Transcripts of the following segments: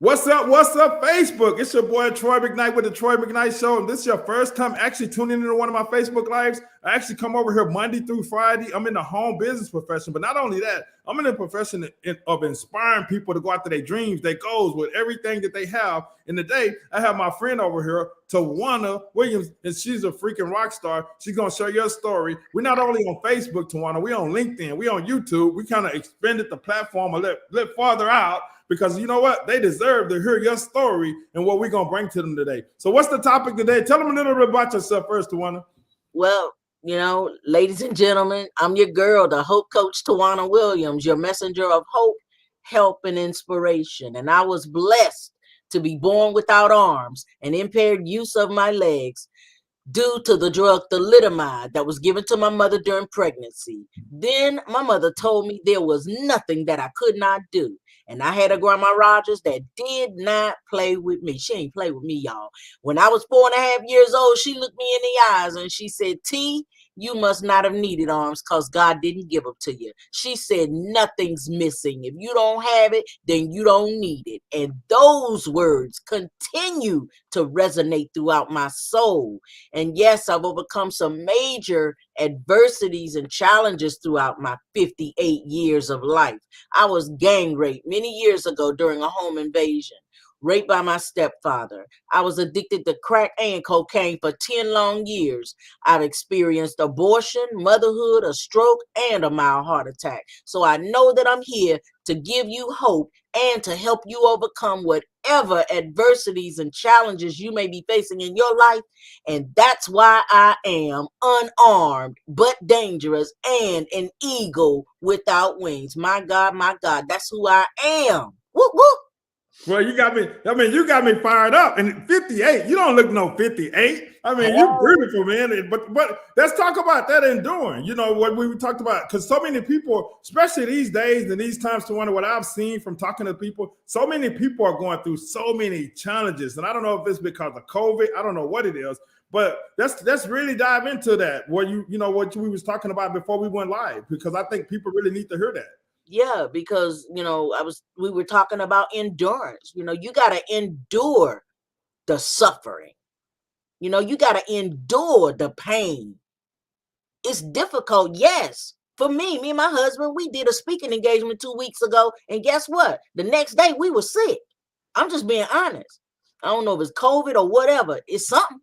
What's up, Facebook? It's your boy Troy McKnight with the Troy McKnight Show. And this is your first time actually tuning into one of my Facebook lives. I actually come over here Monday through Friday. I'm in the home business profession, but not only that, I'm in the profession of inspiring people to go after their dreams, their goals, with everything that they have. And today, I have my friend over here, Tawana Williams, and she's a freaking rock star. She's going to share your story. We're not only on Facebook, Tawana, we're on LinkedIn, we're on YouTube. We kind of expanded the platform a little farther out, because you know what? They deserve to hear your story and what we're going to bring to them today. So what's the topic today? Tell them a little bit about yourself first, Tawana. Well, ladies and gentlemen, I'm your girl, the Hope Coach Tawana Williams, your messenger of hope, help, and inspiration. And I was blessed to be born without arms and impaired use of my legs due to the drug thalidomide that was given to my mother during pregnancy. Then my mother told me there was nothing that I could not do. And I had a grandma Rogers that did not play with me. She ain't play with me, y'all. When I was 4.5 years old, she looked me in the eyes and she said, T, you must not have needed arms because God didn't give them to you. She said, nothing's missing. If you don't have it, then you don't need it. And those words continue to resonate throughout my soul. And yes, I've overcome some major adversities and challenges throughout my 58 years of life. I was gang raped many years ago during a home invasion. Raped by my stepfather. I was addicted to crack and cocaine for 10 long years. I've experienced abortion, motherhood, a stroke, and a mild heart attack. So I know that I'm here to give you hope and to help you overcome whatever adversities and challenges you may be facing in your life. And that's why I am unarmed but dangerous and an eagle without wings. My God, that's who I am. Whoop, whoop. Well, you got me fired up. And 58, you don't look no 58. I mean, you're beautiful, man. But let's talk about that enduring. You know, what we talked about, because so many people, especially these days and these times, to wonder what I've seen from talking to people, so many people are going through so many challenges. And I don't know if it's because of COVID. I don't know what it is. But let's really dive into that. What what we was talking about before we went live, because I think people really need to hear that. Yeah, because we were talking about endurance. You got to endure the suffering. You got to endure the pain. It's difficult, yes. For me and my husband, we did a speaking engagement 2 weeks ago, and guess what? The next day we were sick. I'm just being honest. I don't know if it's COVID or whatever. It's something.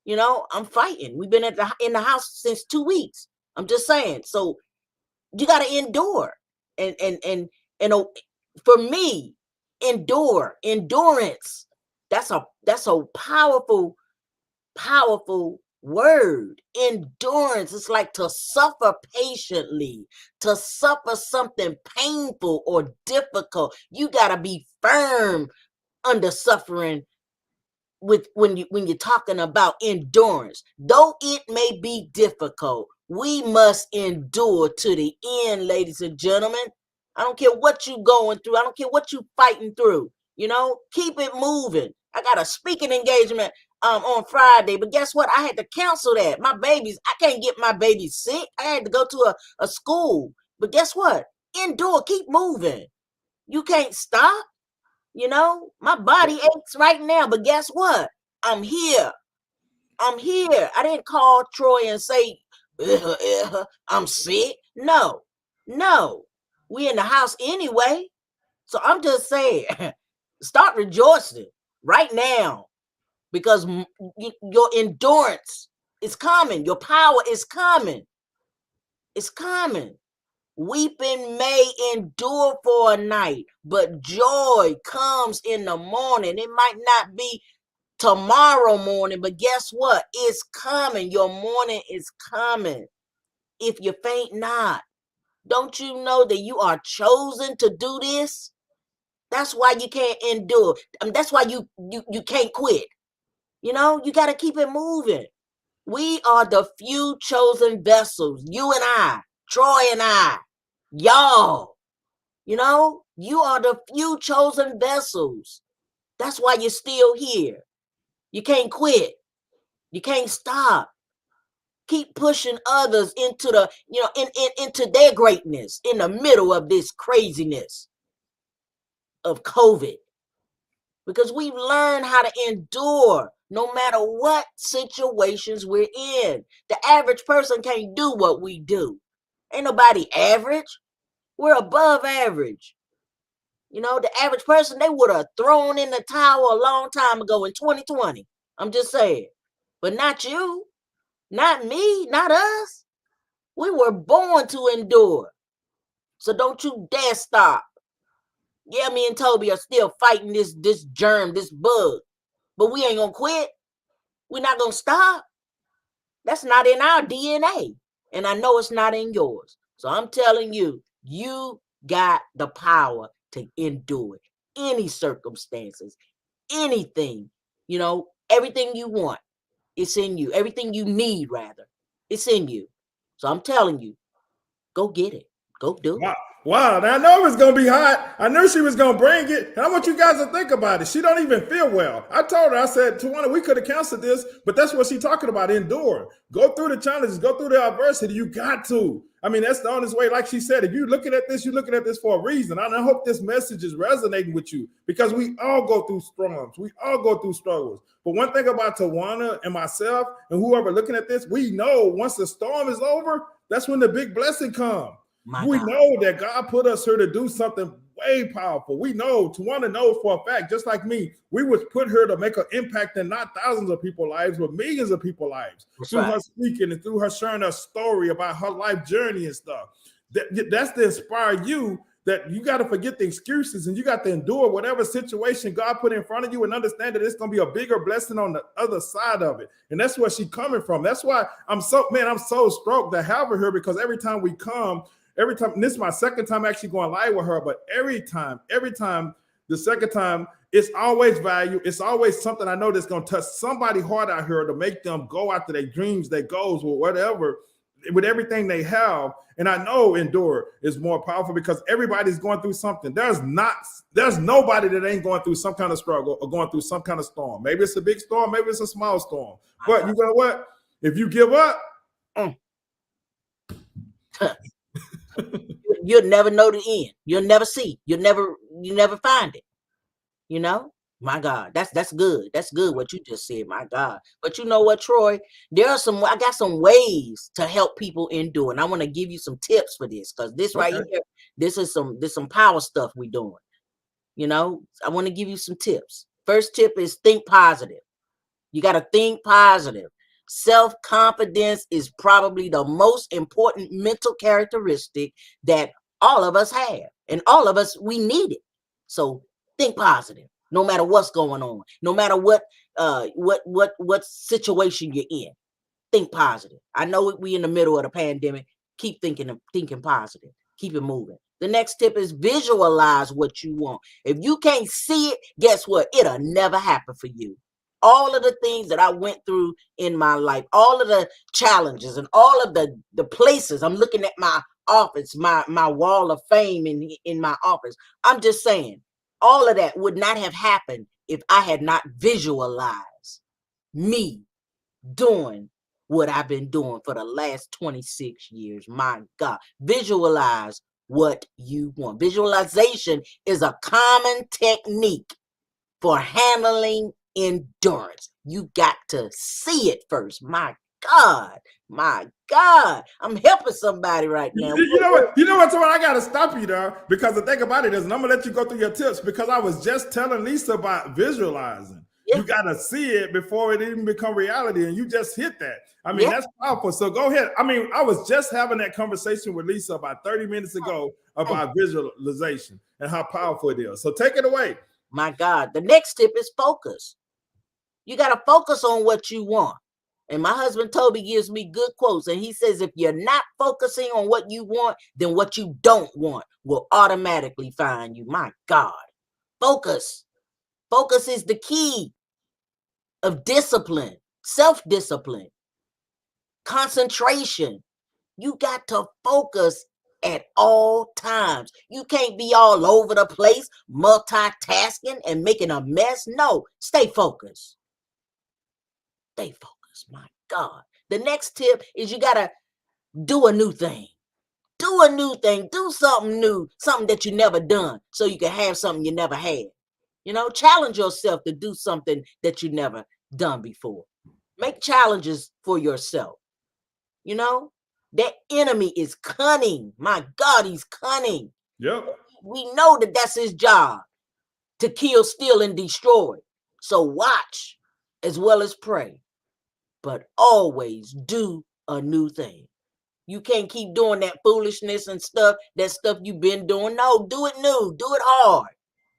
I'm fighting. We've been in the house since 2 weeks. I'm just saying. So you got to endure. And for me, endurance. That's a powerful word. Endurance. It's like to suffer patiently, to suffer something painful or difficult. You gotta be firm under suffering. When you're talking about endurance, though it may be difficult, we must endure to the end, ladies and gentlemen. I don't care what you're going through. I don't care what you're fighting through. Keep it moving. I got a speaking engagement on Friday, but guess what? I had to cancel that. My babies, I can't get my babies sick. I had to go to a school. But guess what? Endure, keep moving. You can't stop. My body aches right now, but guess what? I'm here. I didn't call Troy and say, I'm sick. No. We in the house anyway. So I'm just saying, start rejoicing right now, because your endurance is coming. Your power is coming. It's coming. Weeping may endure for a night, but joy comes in the morning. It might not be tomorrow morning, but guess what? It's coming. Your morning is coming. If you faint not, don't you know that you are chosen to do this? That's why you can't endure. That's why you can't quit. You got to keep it moving. We are the few chosen vessels. You and I, Troy and I, y'all. You are the few chosen vessels. That's why you're still here. You can't quit. You can't stop. Keep pushing others into the, into their greatness in the middle of this craziness of COVID. because we've learned how to endure no matter what situations we're in. The average person can't do what we do. Ain't nobody average. We're above average. You know, the average person, they would have thrown in the towel a long time ago in 2020. I'm just saying. But not you, not me, not us. We were born to endure. So don't you dare stop. Yeah, me and Toby are still fighting this germ, this bug. But we ain't gonna quit. We're not gonna stop. That's not in our DNA. And I know it's not in yours. So I'm telling you, you got the power to endure it. Any circumstances, anything, you know, everything you want, it's in you. Everything you need, rather, it's in you. So I'm telling you, go get it. Go do it. Wow, now I know it was gonna be hot. I knew she was gonna bring it, and I want you guys to think about it. She don't even feel well. I told her, I said, Tawana, we could have canceled this, but that's what she's talking about. Endure. Go through the challenges, go through the adversity. You got to. I mean, that's the honest way. Like she said, if you're looking at this, you're looking at this for a reason. And I hope this message is resonating with you because we all go through storms. We all go through struggles. But one thing about Tawana and myself and whoever looking at this, we know once the storm is over, that's when the big blessing comes. We know that God put us here to do something way powerful. We know, Tawana knows for a fact, just like me, we was put here to make an impact in not thousands of people's lives, but millions of people's lives. That's through her speaking and through her sharing a story about her life journey and stuff. That's to inspire you that you got to forget the excuses and you got to endure whatever situation God put in front of you and understand that it's going to be a bigger blessing on the other side of it. And that's where she's coming from. That's why I'm so stoked to have her here because every time we come, this is my second time actually going live with her, but every time, the second time, it's always value. It's always something I know that's going to touch somebody hard out here to make them go after their dreams, their goals, or whatever, with everything they have. And I know endure is more powerful because everybody's going through something. There's nobody that ain't going through some kind of struggle or going through some kind of storm. Maybe it's a big storm, maybe it's a small storm. But you know what? If you give up, you'll never know the end. You'll never see. You never find it. You know, my God, that's good. That's good what you just said, my God. But you know what, Troy? I got some ways to help people endure, and I want to give you some tips for this because this right here, this is some power stuff we doing. You know, I want to give you some tips. First tip is think positive. You got to think positive. Self-confidence is probably the most important mental characteristic that all of us have, and all of us, we need it. So think positive, no matter what's going on, no matter what situation you're in. Think positive. I know we in the middle of the pandemic. Keep thinking positive. Keep it moving. The next tip is visualize what you want. If you can't see it, guess what? It'll never happen for you. All of the things that I went through in my life, all of the challenges and all of the places, I'm looking at my office, my wall of fame in my office. I'm just saying, all of that would not have happened if I had not visualized me doing what I've been doing for the last 26 years. My God, visualize what you want. Visualization is a common technique for handling endurance. You got to see it first. My God, I'm helping somebody right now. You know what, I got to stop you there because the thing about it is, and I'm gonna let you go through your tips because I was just telling Lisa about visualizing. Yeah. You got to see it before it even become reality, and you just hit that. I mean, that's powerful. So go ahead. I mean, I was just having that conversation with Lisa about 30 minutes ago about visualization and how powerful it is. So take it away. My God, the next tip is focus. You got to focus on what you want. And my husband Toby gives me good quotes, and he says, if you're not focusing on what you want, then what you don't want will automatically find you. My God, focus. Focus is the key of discipline, self-discipline, concentration. You got to focus at all times. You can't be all over the place, multitasking and making a mess. No, stay focused. Stay focused, my God. The next tip is you got to do a new thing. Do a new thing. Do something new, something that you never done, so you can have something you never had. You know, challenge yourself to do something that you never done before. Make challenges for yourself. You know, that enemy is cunning. My God, he's cunning. Yep. We know that that's his job, to kill, steal, and destroy. So watch as well as pray, but always do a new thing. You can't keep doing that foolishness and stuff, that stuff you've been doing. No, do it new, do it hard,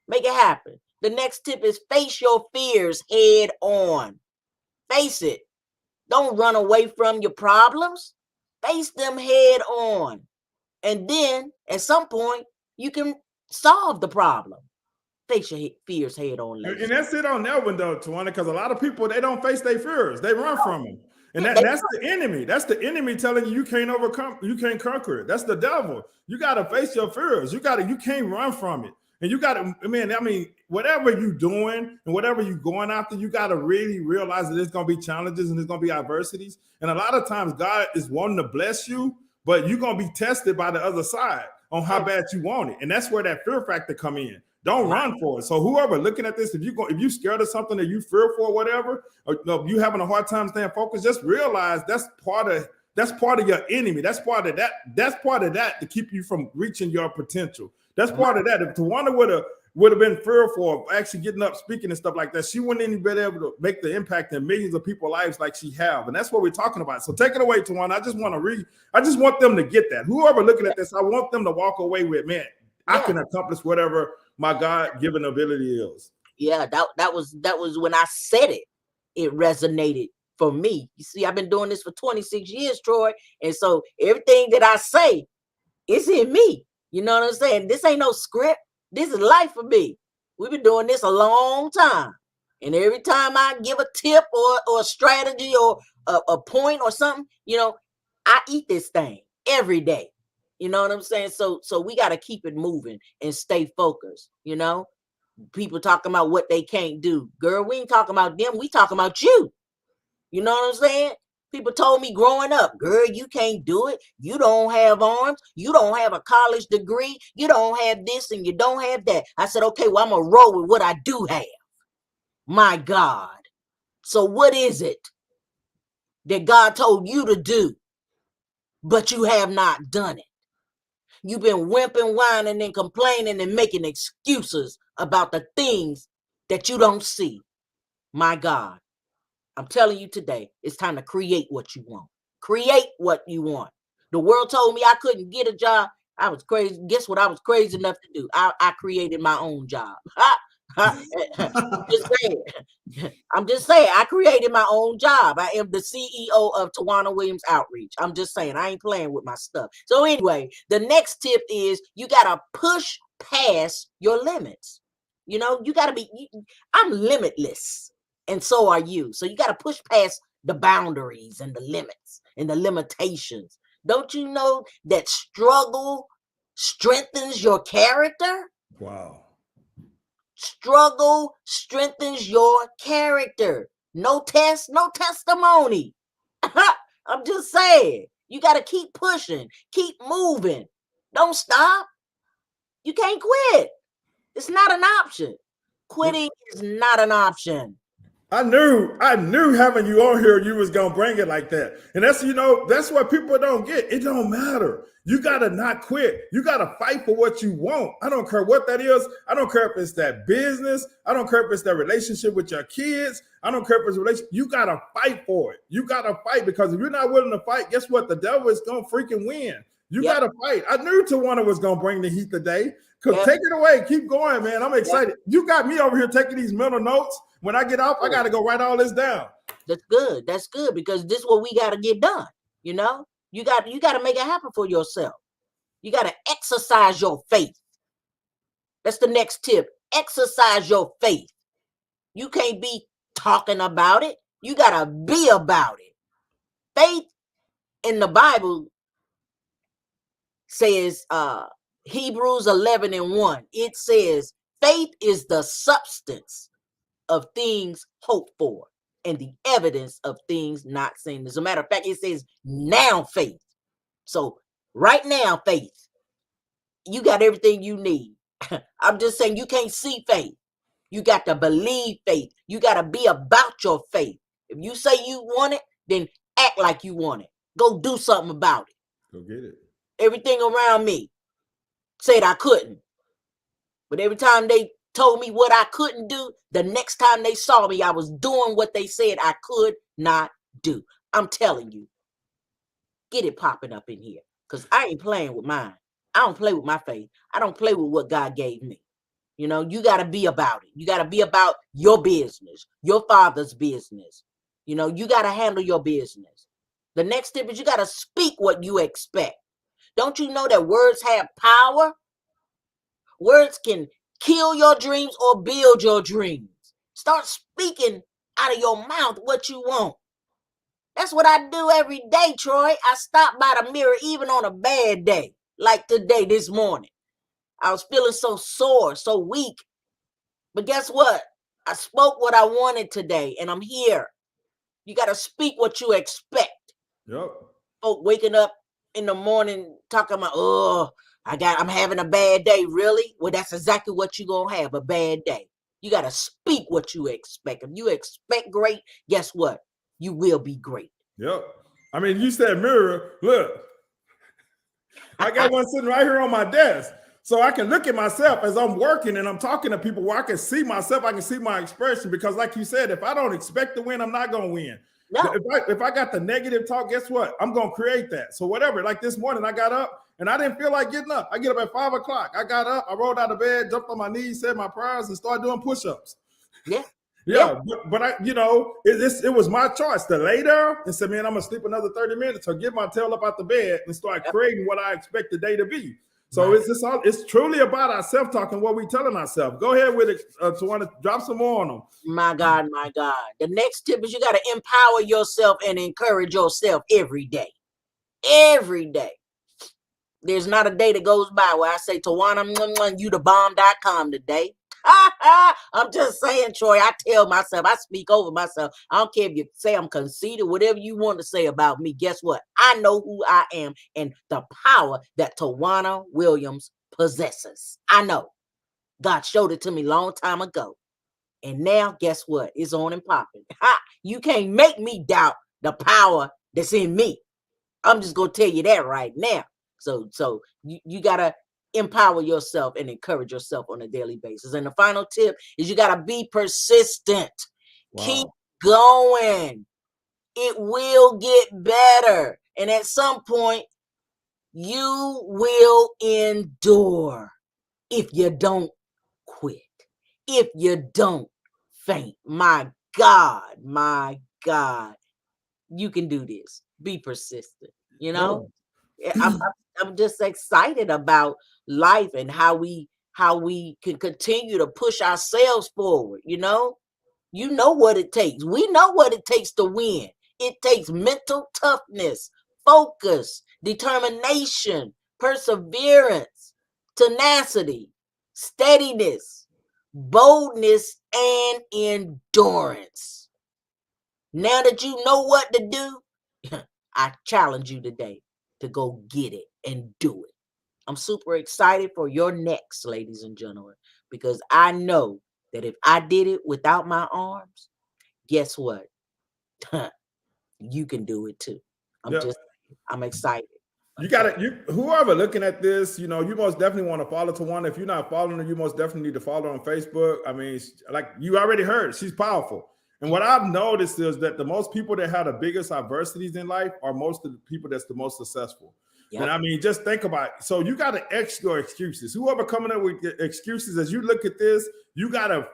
make it happen. The next tip is face your fears head on. Face it. Don't run away from your problems. Face them head on. And then at some point, you can solve the problem. Face your fears head on, ladies. And that's it on that one, though, Tawana, because a lot of people, they don't face their fears. They run from them. And that's the enemy. That's the enemy telling you can't overcome, you can't conquer it. That's the devil. You got to face your fears. You can't run from it. And you got to, whatever you're doing and whatever you're going after, you got to really realize that there's going to be challenges and there's going to be adversities. And a lot of times God is wanting to bless you, but you're going to be tested by the other side on how bad you want it. And that's where that fear factor come in. Don't run for it. So whoever looking at this, if you're scared of something that you fear for, whatever, or you having a hard time staying focused, just realize that's part of your enemy. That's part of that to keep you from reaching your potential. That's part of that. If Tawana would have been fearful of actually getting up, speaking and stuff like that, she wouldn't even be able to make the impact in millions of people's lives like she have. And that's what we're talking about. So take it away, Tawana. I just want them to get that. Whoever looking at this, I want them to walk away with, man, I can accomplish whatever my God-given ability is. Yeah, that was when I said it. It resonated for me. You see, I've been doing this for 26 years, Troy. And so everything that I say is in me. You know what I'm saying? This ain't no script. This is life for me. We've been doing this a long time. And every time I give a tip or a strategy or a point or something, you know, I eat this thing every day. You know what I'm saying? So we got to keep it moving and stay focused. You know, people talking about what they can't do. Girl, we ain't talking about them. We talking about you. You know what I'm saying? People told me growing up, girl, you can't do it. You don't have arms. You don't have a college degree. You don't have this and you don't have that. I said, okay, well, I'm going to roll with what I do have. My God. So what is it that God told you to do, but you have not done it? You've been whimping, whining, and complaining and making excuses about the things that you don't see. My God, I'm telling you today, it's time to create what you want. Create what you want. The world told me I couldn't get a job. I was crazy. Guess what I was crazy enough to do? I created my own job. I'm just saying, I created my own job. I am the CEO of Tawana Williams Outreach. I'm just saying, I ain't playing with my stuff. So anyway, the next tip is you got to push past your limits. You know, you got to I'm limitless and so are you. So you got to push past the boundaries and the limits and the limitations. Don't you know that struggle strengthens your character? Wow. Struggle strengthens your character. No test, no testimony. I'm just saying, you got to keep pushing, keep moving. Don't stop. You can't quit. It's not an option. Quitting is not an option. I knew having you on here, you was gonna bring it like that. And that's that's what people don't get. It don't matter. You gotta not quit. You gotta fight for what you want. I don't care what that is. I don't care if it's that business. I don't care if it's that relationship with your kids. I don't care if it's a relationship. You gotta fight for it. You gotta fight, because if you're not willing to fight, guess what? The devil is gonna freaking win. You gotta fight. I knew Tawana was gonna bring the heat today. Take it away. Keep going, man. I'm excited. You got me over here taking these mental notes. When I get off, I got to go write all this down. That's good. That's good, because this is what we got to get done. You know, you got to make it happen for yourself. You got to exercise your faith. That's the next tip. Exercise your faith. You can't be talking about it. You got to be about it. Faith in the Bible says, Hebrews 11:1. It says, faith is the substance of things hoped for and the evidence of things not seen. As a matter of fact, it says now faith. So right now, faith, you got everything you need. I'm just saying, you can't see faith. You got to believe faith. You got to be about your faith. If you say you want it, then act like you want it. Go do something about it. Go get it. Everything around me said I couldn't. But every time they told me what I couldn't do, the next time they saw me, I was doing what they said I could not do. I'm telling you, get it popping up in here. Because I ain't playing with mine. I don't play with my faith. I don't play with what God gave me. You know, you got to be about it. You got to be about your business, your Father's business. You know, you got to handle your business. The next tip is you got to speak what you expect. Don't you know that words have power? Words can kill your dreams or build your dreams. Start speaking out of your mouth what you want. That's what I do every day, Troy. I stop by the mirror even on a bad day, like today, this morning. I was feeling so sore, so weak. But guess what? I spoke what I wanted today, and I'm here. You got to speak what you expect. Yep. Folk waking up in the morning talking about, I'm having a bad day. Really? Well, that's exactly what you're going to have, a bad day. You got to speak what you expect. If you expect great, guess what? You will be great. Yep. I mean, you said mirror. Look, I got one sitting right here on my desk. So I can look at myself as I'm working and I'm talking to people where I can see myself. I can see my expression because like you said, if I don't expect to win, I'm not going to win. No. If I got the negative talk, guess what? I'm going to create that. So whatever, like this morning, I got up and I didn't feel like getting up. I get up at 5 o'clock. I got up, I rolled out of bed, jumped on my knees, said my prayers and started doing push-ups. Yeah. Yeah, but I, you know, it was my choice to lay there and say, man, I'm going to sleep another 30 minutes or get my tail up out the bed and start creating what I expect the day to be. So it's truly about our self-talk and what we're telling ourselves. Go ahead with it, Tawana, drop some more on them. My God, my God. The next tip is you got to empower yourself and encourage yourself every day. Every day. There's not a day that goes by where I say, Tawana, you the bomb.com today. I'm just saying, Troy, I tell myself, I speak over myself. I don't care if you say I'm conceited, whatever you want to say about me. Guess what? I know who I am and the power that Tawana Williams possesses. I know. God showed it to me a long time ago. And now, guess what? It's on and popping. You can't make me doubt the power that's in me. I'm just going to tell you that right now. So you got to empower yourself and encourage yourself on a daily basis. And the final tip is you got to be persistent. Wow. Keep going. It will get better. And at some point, you will endure if you don't quit, if you don't faint. My God, you can do this. Be persistent, you know? No. I'm just excited about life and how we can continue to push ourselves forward. You know what it takes. We know what it takes to win. It takes mental toughness, focus, determination, perseverance, tenacity, steadiness, boldness, and endurance. Now that you know what to do, I challenge you today to go get it and do it. I'm super excited for your next, ladies and gentlemen, because I know that if I did it without my arms, guess what? You can do it too. I'm excited. You got it. Whoever looking at this, you know, you most definitely want to follow Tawana. If you're not following her, you most definitely need to follow her on Facebook. I mean, like you already heard, she's powerful. And what I've noticed is that the most people that have the biggest adversities in life are most of the people that's the most successful. Yep. And I mean, just think about it. So you got to X your excuses. Whoever coming up with excuses, as you look at this, you got to,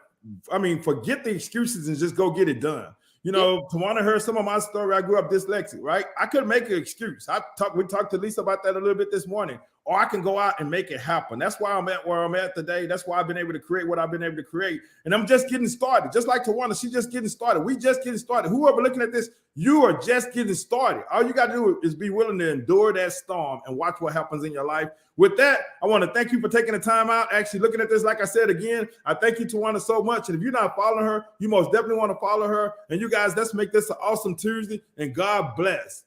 forget the excuses and just go get it done. You know, Tawana heard some of my story. I grew up dyslexic, right? I couldn't make an excuse. We talked to Lisa about that a little bit this morning. Or I can go out and make it happen. That's why I'm at where I'm at today. That's why I've been able to create what I've been able to create. And I'm just getting started. Just like Tawana, she's just getting started. We just getting started. Whoever looking at this, you are just getting started. All you got to do is be willing to endure that storm and watch what happens in your life. With that, I want to thank you for taking the time out, actually looking at this. Like I said, again, I thank you, Tawana, so much. And if you're not following her, you most definitely want to follow her. And you guys, let's make this an awesome Tuesday. And God bless.